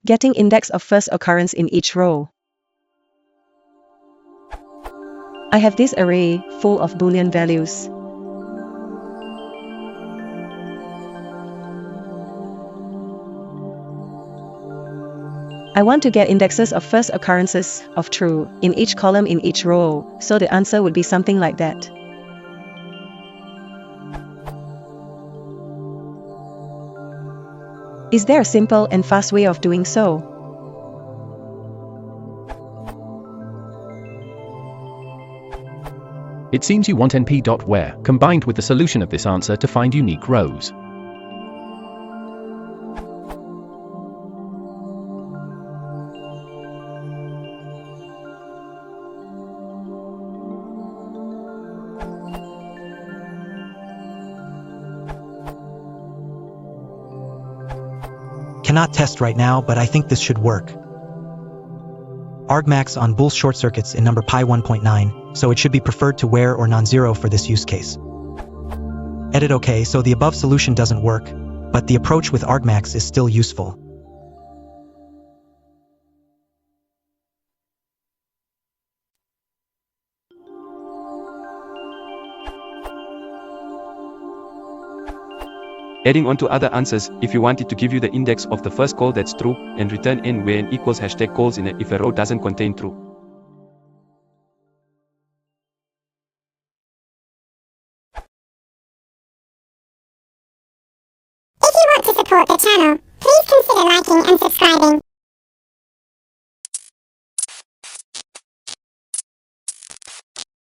Getting index of first occurrence in each row. I have this array full of boolean values. I want to get indexes of first occurrences of true in each column in each row, so the answer would be something like that. Is there a simple and fast way of doing so? It seems you want np.where combined with the solution of this answer to find unique rows. Cannot test right now, but I think this should work. argmax on bool short circuits in number pi 1.9, so it should be preferred to where or non-zero for this use case. Edit OK, so the above solution doesn't work, but the approach with argmax is still useful. Adding on to other answers, if you want it to give you the index of the first call that's true, and return n where n equals #calls in a if a row doesn't contain true. If you want to support the channel, please consider liking and subscribing.